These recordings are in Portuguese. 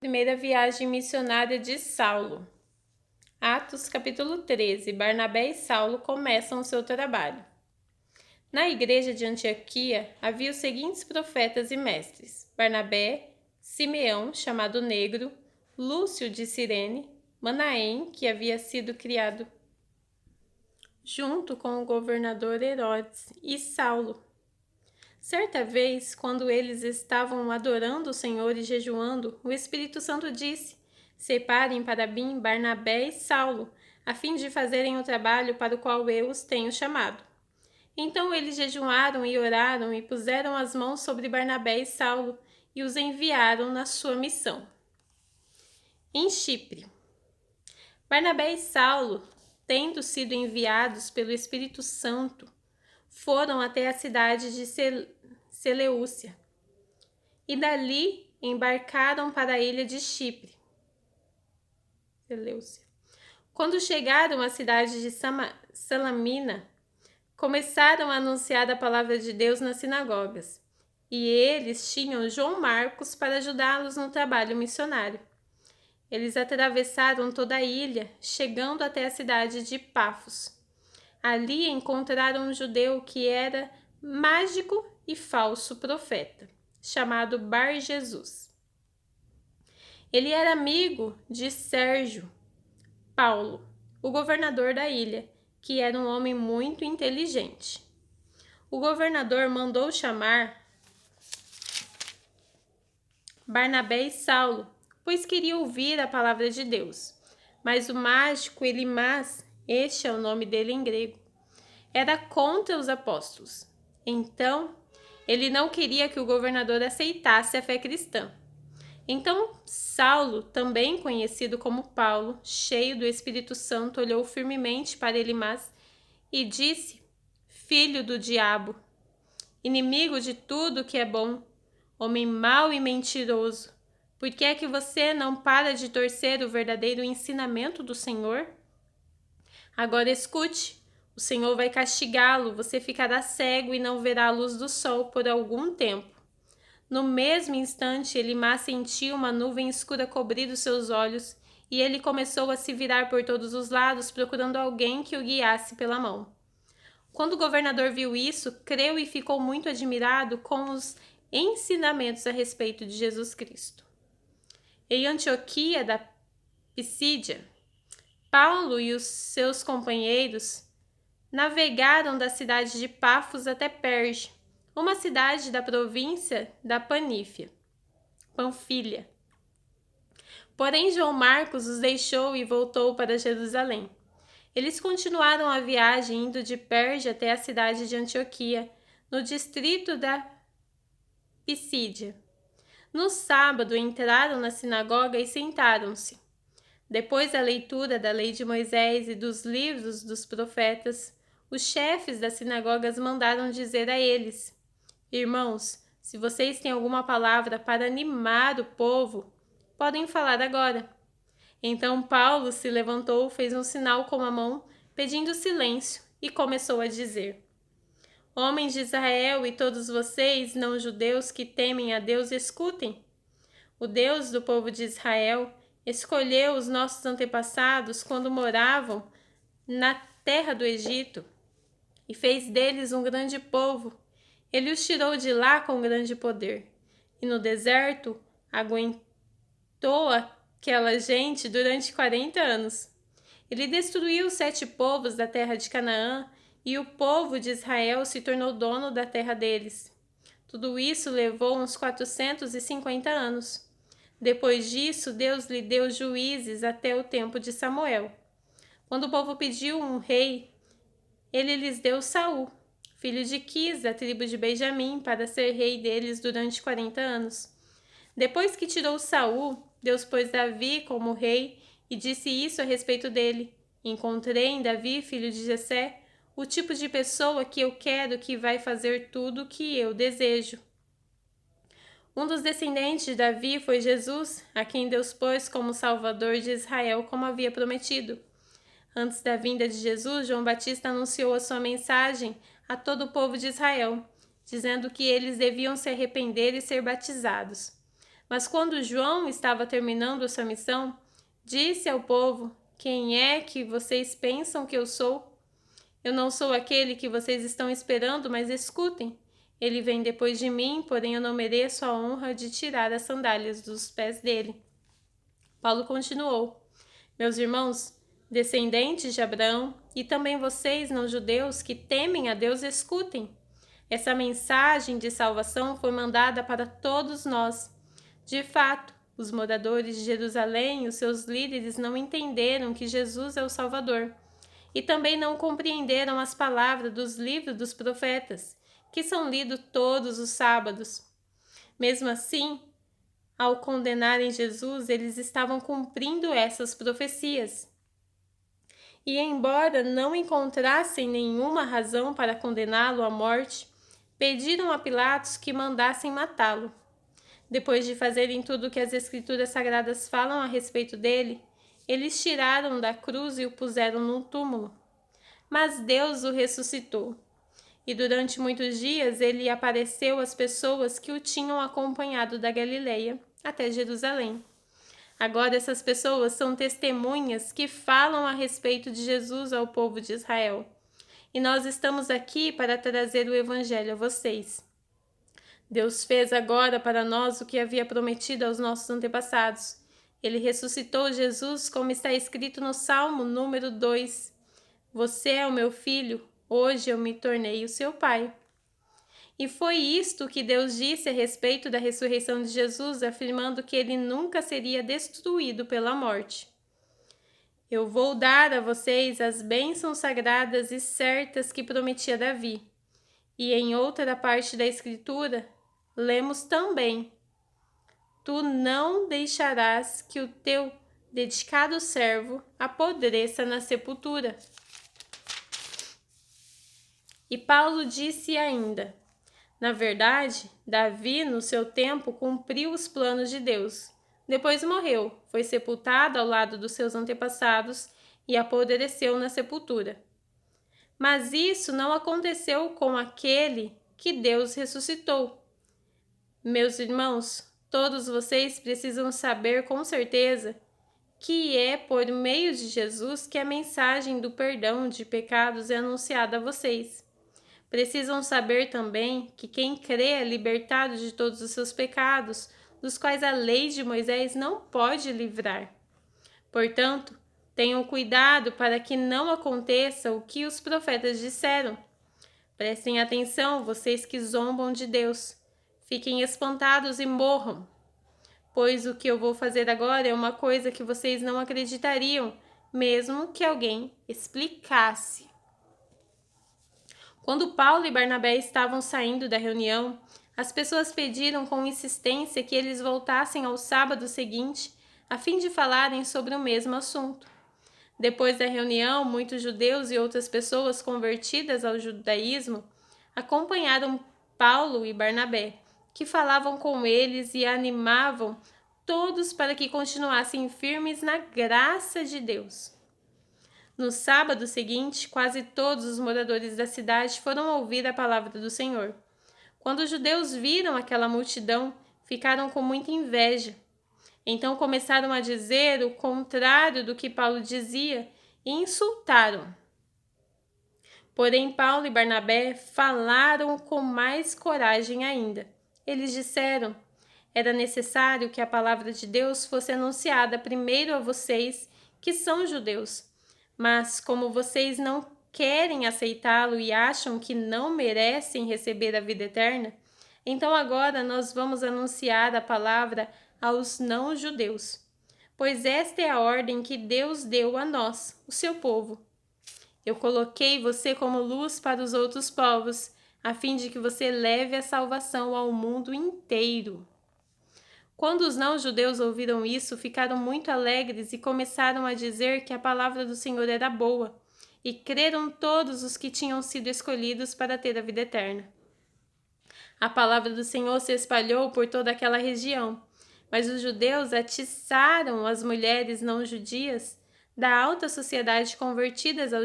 Primeira viagem missionária de Saulo. Atos capítulo 13. Barnabé e Saulo começam o seu trabalho. Na igreja de Antioquia havia os seguintes profetas e mestres: Barnabé, Simeão, chamado Negro, Lúcio de Cirene, Manaém, que havia sido criado junto com o governador Herodes, e Saulo. Certa vez, quando eles estavam adorando o Senhor e jejuando, o Espírito Santo disse: Separem para mim Barnabé e Saulo, a fim de fazerem o trabalho para o qual eu os tenho chamado. Então eles jejuaram e oraram e puseram as mãos sobre Barnabé e Saulo e os enviaram na sua missão. Em Chipre. Barnabé e Saulo, tendo sido enviados pelo Espírito Santo, foram até a cidade de Seleucia, e dali embarcaram para a ilha de Chipre. Seleucia. Quando chegaram à cidade de Salamina, começaram a anunciar a palavra de Deus nas sinagogas, e eles tinham João Marcos para ajudá-los no trabalho missionário. Eles atravessaram toda a ilha, chegando até a cidade de Pafos. Ali encontraram um judeu que era mágico e falso profeta, chamado Bar-Jesus. Ele era amigo de Sérgio Paulo, o governador da ilha, que era um homem muito inteligente. O governador mandou chamar Barnabé e Saulo, pois queria ouvir a palavra de Deus. Mas o mágico Elimas, este é o nome dele em grego, era contra os apóstolos. Então, ele não queria que o governador aceitasse a fé cristã. Então, Saulo, também conhecido como Paulo, cheio do Espírito Santo, olhou firmemente para Elimas e disse: Filho do diabo, inimigo de tudo que é bom, homem mau e mentiroso, por que é que você não para de torcer o verdadeiro ensinamento do Senhor? Agora escute, o Senhor vai castigá-lo, você ficará cego e não verá a luz do sol por algum tempo. No mesmo instante, Elimas sentiu uma nuvem escura cobrir os seus olhos e ele começou a se virar por todos os lados, procurando alguém que o guiasse pela mão. Quando o governador viu isso, creu e ficou muito admirado com os ensinamentos a respeito de Jesus Cristo. Em Antioquia da Pisídia, Paulo e os seus companheiros navegaram da cidade de Pafos até Perge, uma cidade da província da Panfilha. Porém, João Marcos os deixou e voltou para Jerusalém. Eles continuaram a viagem indo de Perge até a cidade de Antioquia, no distrito da Pisídia. No sábado, entraram na sinagoga e sentaram-se. Depois da leitura da lei de Moisés e dos livros dos profetas, os chefes das sinagogas mandaram dizer a eles: Irmãos, se vocês têm alguma palavra para animar o povo, podem falar agora. Então Paulo se levantou, fez um sinal com a mão, pedindo silêncio, e começou a dizer: Homens de Israel e todos vocês, não-judeus que temem a Deus, escutem. O Deus do povo de Israel escolheu os nossos antepassados quando moravam na terra do Egito e fez deles um grande povo. Ele os tirou de lá com grande poder. E no deserto aguentou aquela gente durante 40 anos. Ele destruiu os 7 povos da terra de Canaã e o povo de Israel se tornou dono da terra deles. Tudo isso levou uns 450 anos. Depois disso, Deus lhe deu juízes até o tempo de Samuel. Quando o povo pediu um rei, ele lhes deu Saul, filho de Quis, da tribo de Benjamim, para ser rei deles durante 40 anos. Depois que tirou Saul, Deus pôs Davi como rei e disse isso a respeito dele: Encontrei em Davi, filho de Jessé, o tipo de pessoa que eu quero que vai fazer tudo o que eu desejo. Um dos descendentes de Davi foi Jesus, a quem Deus pôs como Salvador de Israel, como havia prometido. Antes da vinda de Jesus, João Batista anunciou a sua mensagem a todo o povo de Israel, dizendo que eles deviam se arrepender e ser batizados. Mas quando João estava terminando sua missão, disse ao povo: Quem é que vocês pensam que eu sou? Eu não sou aquele que vocês estão esperando, mas escutem. Ele vem depois de mim, porém eu não mereço a honra de tirar as sandálias dos pés dele. Paulo continuou: Meus irmãos, descendentes de Abraão, e também vocês, não-judeus, que temem a Deus, escutem. Essa mensagem de salvação foi mandada para todos nós. De fato, os moradores de Jerusalém e os seus líderes não entenderam que Jesus é o Salvador. E também não compreenderam as palavras dos livros dos profetas, que são lidos todos os sábados. Mesmo assim, ao condenarem Jesus, eles estavam cumprindo essas profecias. E embora não encontrassem nenhuma razão para condená-lo à morte, pediram a Pilatos que mandassem matá-lo. Depois de fazerem tudo o que as Escrituras Sagradas falam a respeito dele, eles tiraram da cruz e o puseram num túmulo. Mas Deus o ressuscitou. E durante muitos dias ele apareceu às pessoas que o tinham acompanhado da Galileia até Jerusalém. Agora essas pessoas são testemunhas que falam a respeito de Jesus ao povo de Israel. E nós estamos aqui para trazer o Evangelho a vocês. Deus fez agora para nós o que havia prometido aos nossos antepassados. Ele ressuscitou Jesus, como está escrito no Salmo número 2. Você é o meu filho, hoje eu me tornei o seu pai. E foi isto que Deus disse a respeito da ressurreição de Jesus, afirmando que ele nunca seria destruído pela morte. Eu vou dar a vocês as bênçãos sagradas e certas que prometi a Davi. E em outra parte da Escritura, lemos também: Tu não deixarás que o teu dedicado servo apodreça na sepultura. E Paulo disse ainda: Na verdade, Davi, no seu tempo, cumpriu os planos de Deus. Depois morreu, foi sepultado ao lado dos seus antepassados e apodreceu na sepultura. Mas isso não aconteceu com aquele que Deus ressuscitou. Meus irmãos, todos vocês precisam saber com certeza que é por meio de Jesus que a mensagem do perdão de pecados é anunciada a vocês. Precisam saber também que quem crê é libertado de todos os seus pecados, dos quais a lei de Moisés não pode livrar. Portanto, tenham cuidado para que não aconteça o que os profetas disseram. Prestem atenção, vocês que zombam de Deus. Fiquem espantados e morram. Pois o que eu vou fazer agora é uma coisa que vocês não acreditariam, mesmo que alguém explicasse. Quando Paulo e Barnabé estavam saindo da reunião, as pessoas pediram com insistência que eles voltassem ao sábado seguinte, a fim de falarem sobre o mesmo assunto. Depois da reunião, muitos judeus e outras pessoas convertidas ao judaísmo acompanharam Paulo e Barnabé, que falavam com eles e animavam todos para que continuassem firmes na graça de Deus. No sábado seguinte, quase todos os moradores da cidade foram ouvir a palavra do Senhor. Quando os judeus viram aquela multidão, ficaram com muita inveja. Então começaram a dizer o contrário do que Paulo dizia e insultaram. Porém, Paulo e Barnabé falaram com mais coragem ainda. Eles disseram: era necessário que a palavra de Deus fosse anunciada primeiro a vocês, que são judeus. Mas como vocês não querem aceitá-lo e acham que não merecem receber a vida eterna, então agora nós vamos anunciar a palavra aos não-judeus. Pois esta é a ordem que Deus deu a nós, o seu povo. Eu coloquei você como luz para os outros povos, a fim de que você leve a salvação ao mundo inteiro. Quando os não-judeus ouviram isso, ficaram muito alegres e começaram a dizer que a palavra do Senhor era boa, e creram todos os que tinham sido escolhidos para ter a vida eterna. A palavra do Senhor se espalhou por toda aquela região, mas os judeus atiçaram as mulheres não-judias da alta sociedade convertidas ao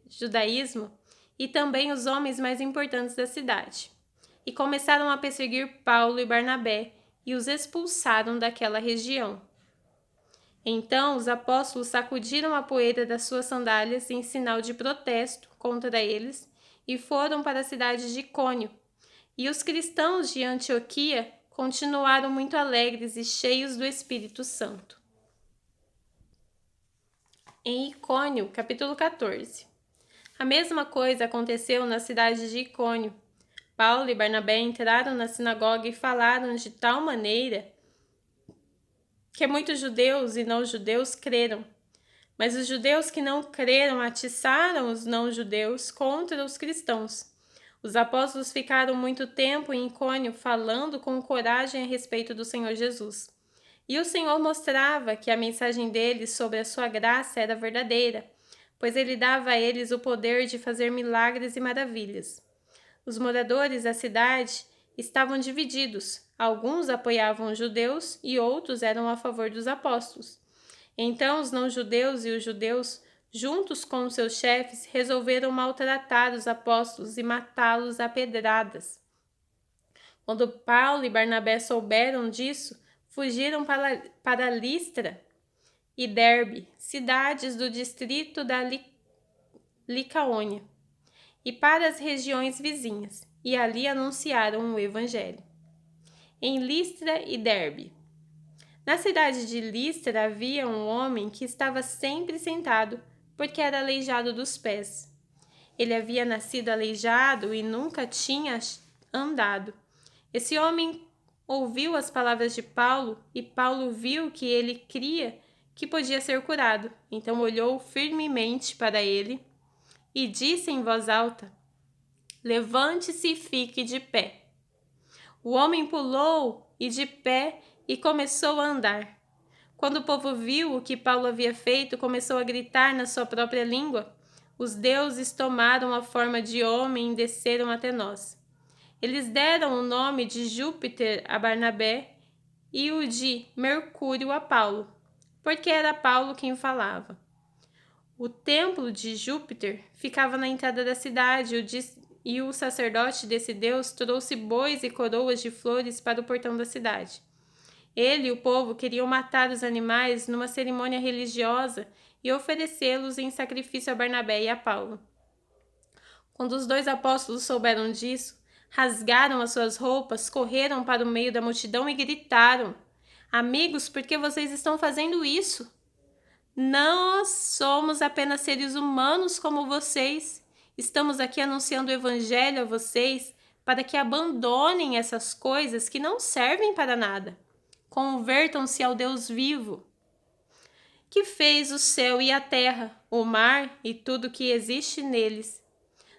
judaísmo e também os homens mais importantes da cidade, e começaram a perseguir Paulo e Barnabé, e os expulsaram daquela região. Então os apóstolos sacudiram a poeira das suas sandálias em sinal de protesto contra eles e foram para a cidade de Icônio. E os cristãos de Antioquia continuaram muito alegres e cheios do Espírito Santo. Em Icônio, capítulo 14. A mesma coisa aconteceu na cidade de Icônio. Paulo e Barnabé entraram na sinagoga e falaram de tal maneira que muitos judeus e não-judeus creram. Mas os judeus que não creram atiçaram os não-judeus contra os cristãos. Os apóstolos ficaram muito tempo em Icônio falando com coragem a respeito do Senhor Jesus. E o Senhor mostrava que a mensagem deles sobre a sua graça era verdadeira, pois ele dava a eles o poder de fazer milagres e maravilhas. Os moradores da cidade estavam divididos. Alguns apoiavam os judeus e outros eram a favor dos apóstolos. Então os não-judeus e os judeus, juntos com seus chefes, resolveram maltratar os apóstolos e matá-los a pedradas. Quando Paulo e Barnabé souberam disso, fugiram para Listra e Derbe, cidades do distrito da Licaônia, e para as regiões vizinhas, e ali anunciaram o Evangelho. Em Listra e Derbe. Na cidade de Listra havia um homem que estava sempre sentado, porque era aleijado dos pés. Ele havia nascido aleijado e nunca tinha andado. Esse homem ouviu as palavras de Paulo e Paulo viu que ele cria que podia ser curado. Então olhou firmemente para ele e disse em voz alta: "Levante-se e fique de pé." O homem pulou e de pé e começou a andar. Quando o povo viu o que Paulo havia feito, começou a gritar na sua própria língua: "Os deuses tomaram a forma de homem e desceram até nós." Eles deram o nome de Júpiter a Barnabé e o de Mercúrio a Paulo, porque era Paulo quem falava. O templo de Júpiter ficava na entrada da cidade e o sacerdote desse deus trouxe bois e coroas de flores para o portão da cidade. Ele e o povo queriam matar os animais numa cerimônia religiosa e oferecê-los em sacrifício a Barnabé e a Paulo. Quando os dois apóstolos souberam disso, rasgaram as suas roupas, correram para o meio da multidão e gritaram: "Amigos, por que vocês estão fazendo isso? Nós somos apenas seres humanos como vocês. Estamos aqui anunciando o Evangelho a vocês para que abandonem essas coisas que não servem para nada. Convertam-se ao Deus vivo, que fez o céu e a terra, o mar e tudo que existe neles.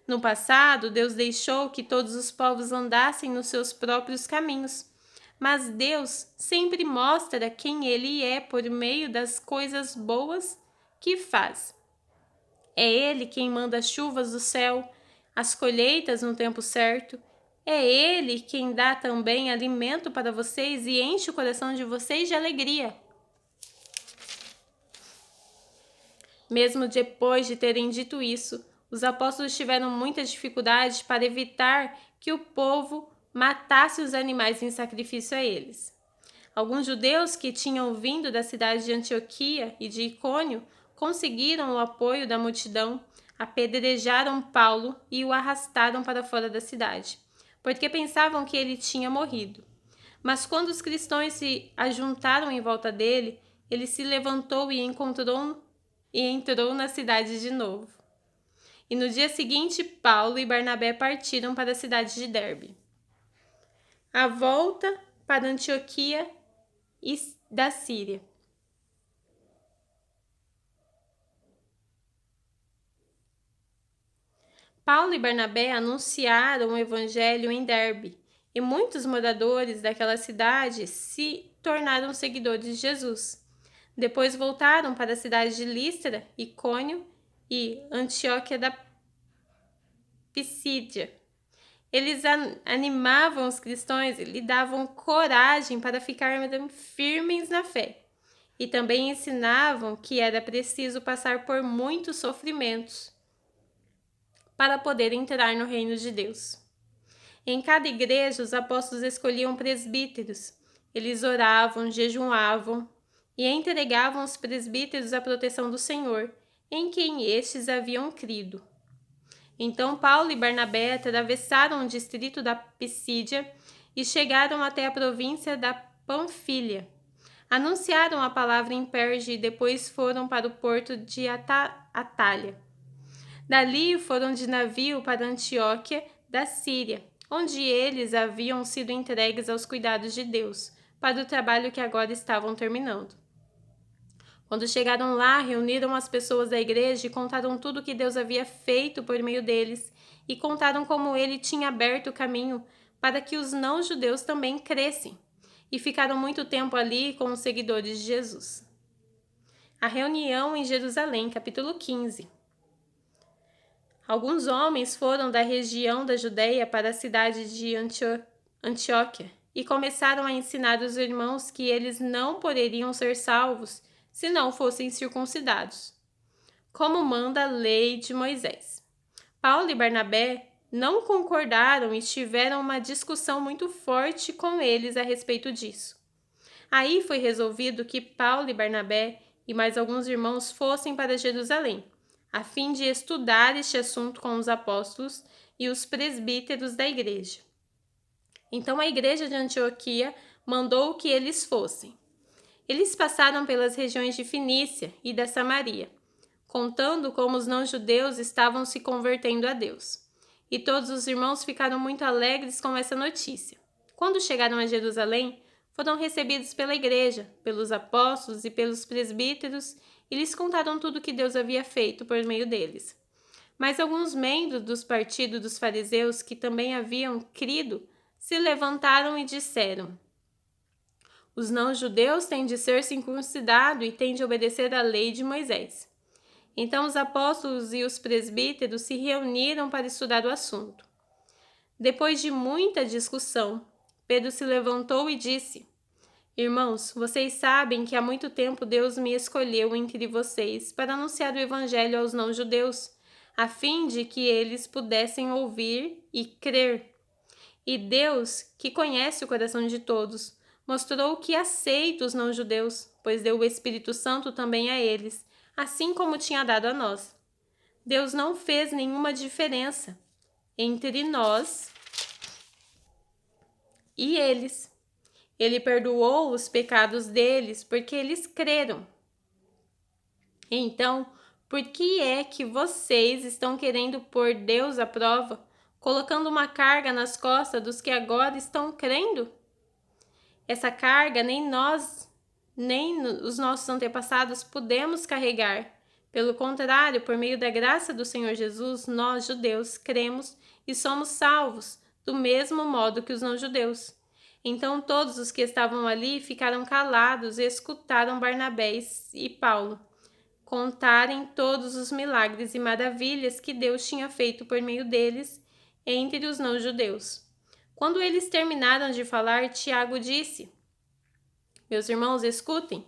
No passado, Deus deixou que todos os povos andassem nos seus próprios caminhos, mas Deus sempre mostra quem Ele é por meio das coisas boas que faz. É Ele quem manda as chuvas do céu, as colheitas no tempo certo. É Ele quem dá também alimento para vocês e enche o coração de vocês de alegria." Mesmo depois de terem dito isso, os apóstolos tiveram muita dificuldade para evitar que o povo matasse os animais em sacrifício a eles. Alguns judeus que tinham vindo da cidade de Antioquia e de Icônio conseguiram o apoio da multidão, apedrejaram Paulo e o arrastaram para fora da cidade, porque pensavam que ele tinha morrido. Mas quando os cristãos se ajuntaram em volta dele, ele se levantou e entrou na cidade de novo. E no dia seguinte, Paulo e Barnabé partiram para a cidade de Derbe. A volta para Antioquia da Síria. Paulo e Barnabé anunciaram o evangelho em Derbe, e muitos moradores daquela cidade se tornaram seguidores de Jesus. Depois voltaram para a cidade de Listra, Icônio e Antioquia da Pisídia. Eles animavam os cristãos e lhe davam coragem para ficarem firmes na fé. E também ensinavam que era preciso passar por muitos sofrimentos para poder entrar no reino de Deus. Em cada igreja, os apóstolos escolhiam presbíteros. Eles oravam, jejuavam e entregavam os presbíteros à proteção do Senhor, em quem estes haviam crido. Então Paulo e Barnabé atravessaram o distrito da Pisídia e chegaram até a província da Panfilha. Anunciaram a palavra em Perge e depois foram para o porto de Atália. Dali foram de navio para Antioquia da Síria, onde eles haviam sido entregues aos cuidados de Deus, para o trabalho que agora estavam terminando. Quando chegaram lá, reuniram as pessoas da igreja e contaram tudo o que Deus havia feito por meio deles, e contaram como ele tinha aberto o caminho para que os não-judeus também crescem, e ficaram muito tempo ali com os seguidores de Jesus. A reunião em Jerusalém, capítulo 15. Alguns homens foram da região da Judeia para a cidade de Antioquia e começaram a ensinar os irmãos que eles não poderiam ser salvos se não fossem circuncidados, como manda a lei de Moisés. Paulo e Barnabé não concordaram e tiveram uma discussão muito forte com eles a respeito disso. Aí foi resolvido que Paulo e Barnabé e mais alguns irmãos fossem para Jerusalém, a fim de estudar este assunto com os apóstolos e os presbíteros da igreja. Então a igreja de Antioquia mandou que eles fossem. Eles passaram pelas regiões de Finícia e da Samaria, contando como os não-judeus estavam se convertendo a Deus. E todos os irmãos ficaram muito alegres com essa notícia. Quando chegaram a Jerusalém, foram recebidos pela igreja, pelos apóstolos e pelos presbíteros, e lhes contaram tudo o que Deus havia feito por meio deles. Mas alguns membros dos partidos dos fariseus, que também haviam crido, se levantaram e disseram: os não-judeus têm de ser circuncidados e têm de obedecer à lei de Moisés. Então os apóstolos e os presbíteros se reuniram para estudar o assunto. Depois de muita discussão, Pedro se levantou e disse: irmãos, vocês sabem que há muito tempo Deus me escolheu entre vocês para anunciar o evangelho aos não-judeus, a fim de que eles pudessem ouvir e crer. E Deus, que conhece o coração de todos, mostrou que aceita os não-judeus, pois deu o Espírito Santo também a eles, assim como tinha dado a nós. Deus não fez nenhuma diferença entre nós e eles. Ele perdoou os pecados deles porque eles creram. Então, por que é que vocês estão querendo pôr Deus à prova, colocando uma carga nas costas dos que agora estão crendo? Essa carga nem nós, nem os nossos antepassados pudemos carregar. Pelo contrário, por meio da graça do Senhor Jesus, nós, judeus, cremos e somos salvos, do mesmo modo que os não-judeus. Então todos os que estavam ali ficaram calados e escutaram Barnabé e Paulo contarem todos os milagres e maravilhas que Deus tinha feito por meio deles entre os não-judeus. Quando eles terminaram de falar, Tiago disse: meus irmãos, escutem.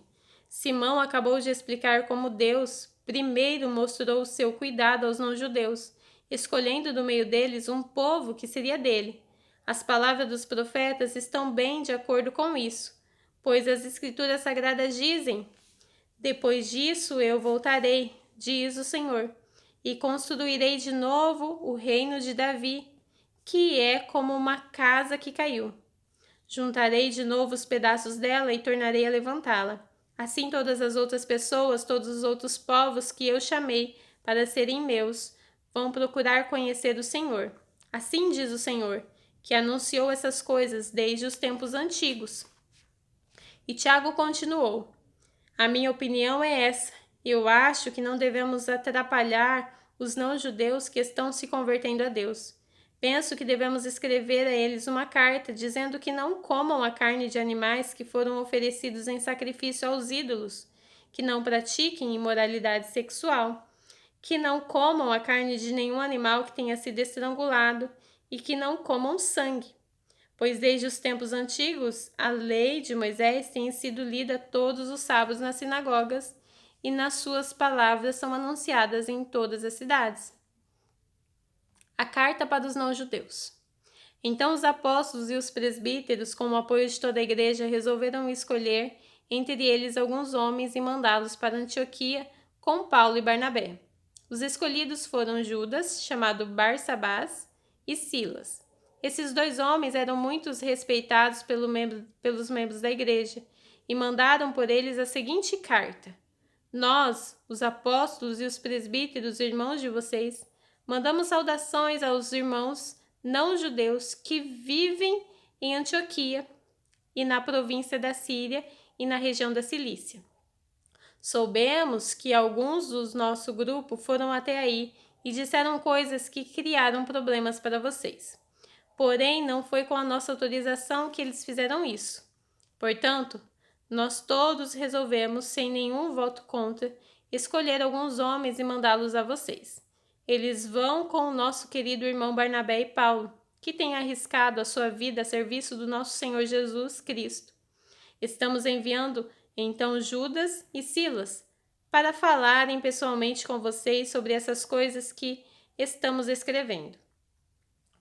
Simão acabou de explicar como Deus primeiro mostrou o seu cuidado aos não-judeus, escolhendo do meio deles um povo que seria dele. As palavras dos profetas estão bem de acordo com isso, pois as Escrituras Sagradas dizem: depois disso eu voltarei, diz o Senhor, e construirei de novo o reino de Davi, que é como uma casa que caiu. Juntarei de novo os pedaços dela e tornarei a levantá-la. Assim todas as outras pessoas, todos os outros povos que eu chamei para serem meus, vão procurar conhecer o Senhor. Assim diz o Senhor, que anunciou essas coisas desde os tempos antigos. E Tiago continuou: a minha opinião é essa. Eu acho que não devemos atrapalhar os não-judeus que estão se convertendo a Deus. Penso que devemos escrever a eles uma carta dizendo que não comam a carne de animais que foram oferecidos em sacrifício aos ídolos, que não pratiquem imoralidade sexual, que não comam a carne de nenhum animal que tenha sido estrangulado e que não comam sangue. Pois desde os tempos antigos, a lei de Moisés tem sido lida todos os sábados nas sinagogas e nas suas palavras são anunciadas em todas as cidades. A carta para os não-judeus. Então os apóstolos e os presbíteros, com o apoio de toda a igreja, resolveram escolher entre eles alguns homens e mandá-los para Antioquia com Paulo e Barnabé. Os escolhidos foram Judas, chamado Barsabás, e Silas. Esses dois homens eram muito respeitados pelos membros da igreja e mandaram por eles a seguinte carta: Nós, os apóstolos e os presbíteros, irmãos de vocês, mandamos saudações aos irmãos não-judeus que vivem em Antioquia e na província da Síria e na região da Cilícia. Soubemos que alguns do nosso grupo foram até aí e disseram coisas que criaram problemas para vocês. Porém, não foi com a nossa autorização que eles fizeram isso. Portanto, nós todos resolvemos, sem nenhum voto contra, escolher alguns homens e mandá-los a vocês. Eles vão com o nosso querido irmão Barnabé e Paulo, que têm arriscado a sua vida a serviço do nosso Senhor Jesus Cristo. Estamos enviando, então, Judas e Silas para falarem pessoalmente com vocês sobre essas coisas que estamos escrevendo.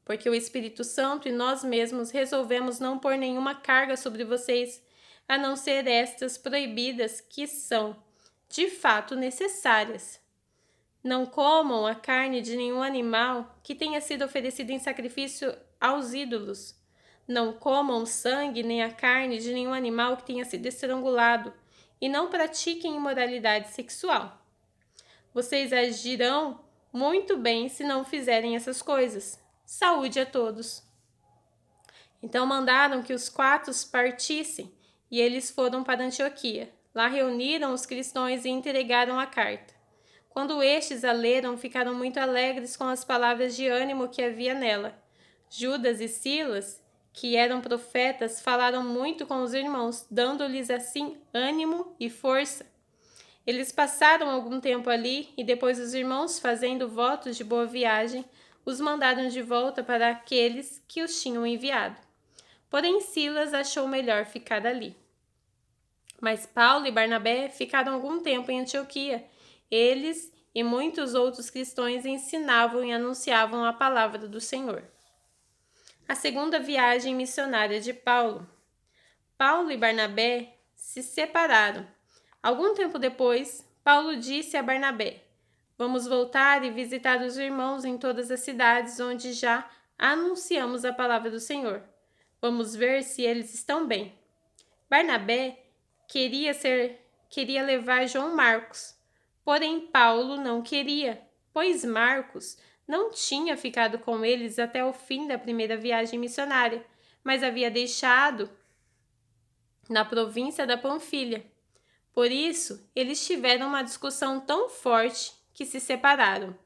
Porque o Espírito Santo e nós mesmos resolvemos não pôr nenhuma carga sobre vocês, a não ser estas proibidas que são, de fato, necessárias. Não comam a carne de nenhum animal que tenha sido oferecido em sacrifício aos ídolos. Não comam sangue nem a carne de nenhum animal que tenha sido estrangulado, e não pratiquem imoralidade sexual. Vocês agirão muito bem se não fizerem essas coisas. Saúde a todos. Então mandaram que os 4 partissem, e eles foram para Antioquia. Lá reuniram os cristãos e entregaram a carta. Quando estes a leram, ficaram muito alegres com as palavras de ânimo que havia nela. Judas e Silas, que eram profetas, falaram muito com os irmãos, dando-lhes assim ânimo e força. Eles passaram algum tempo ali e depois os irmãos, fazendo votos de boa viagem, os mandaram de volta para aqueles que os tinham enviado. Porém, Silas achou melhor ficar ali. Mas Paulo e Barnabé ficaram algum tempo em Antioquia. Eles e muitos outros cristãos ensinavam e anunciavam a palavra do Senhor. A segunda viagem missionária de Paulo. Paulo e Barnabé se separaram. Algum tempo depois, Paulo disse a Barnabé: Vamos voltar e visitar os irmãos em todas as cidades onde já anunciamos a palavra do Senhor. Vamos ver se eles estão bem. Barnabé queria levar João Marcos, porém Paulo não queria, pois Marcos não tinha ficado com eles até o fim da primeira viagem missionária, mas havia deixado na província da Panfilha. Por isso, eles tiveram uma discussão tão forte que se separaram.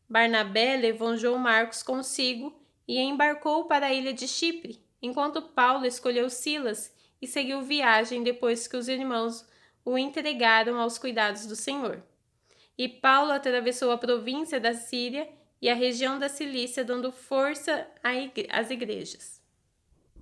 Barnabé levou João Marcos consigo e embarcou para a ilha de Chipre, enquanto Paulo escolheu Silas e seguiu viagem depois que os irmãos o entregaram aos cuidados do Senhor. E Paulo atravessou a província da Síria e a região da Cilícia, dando força às igrejas.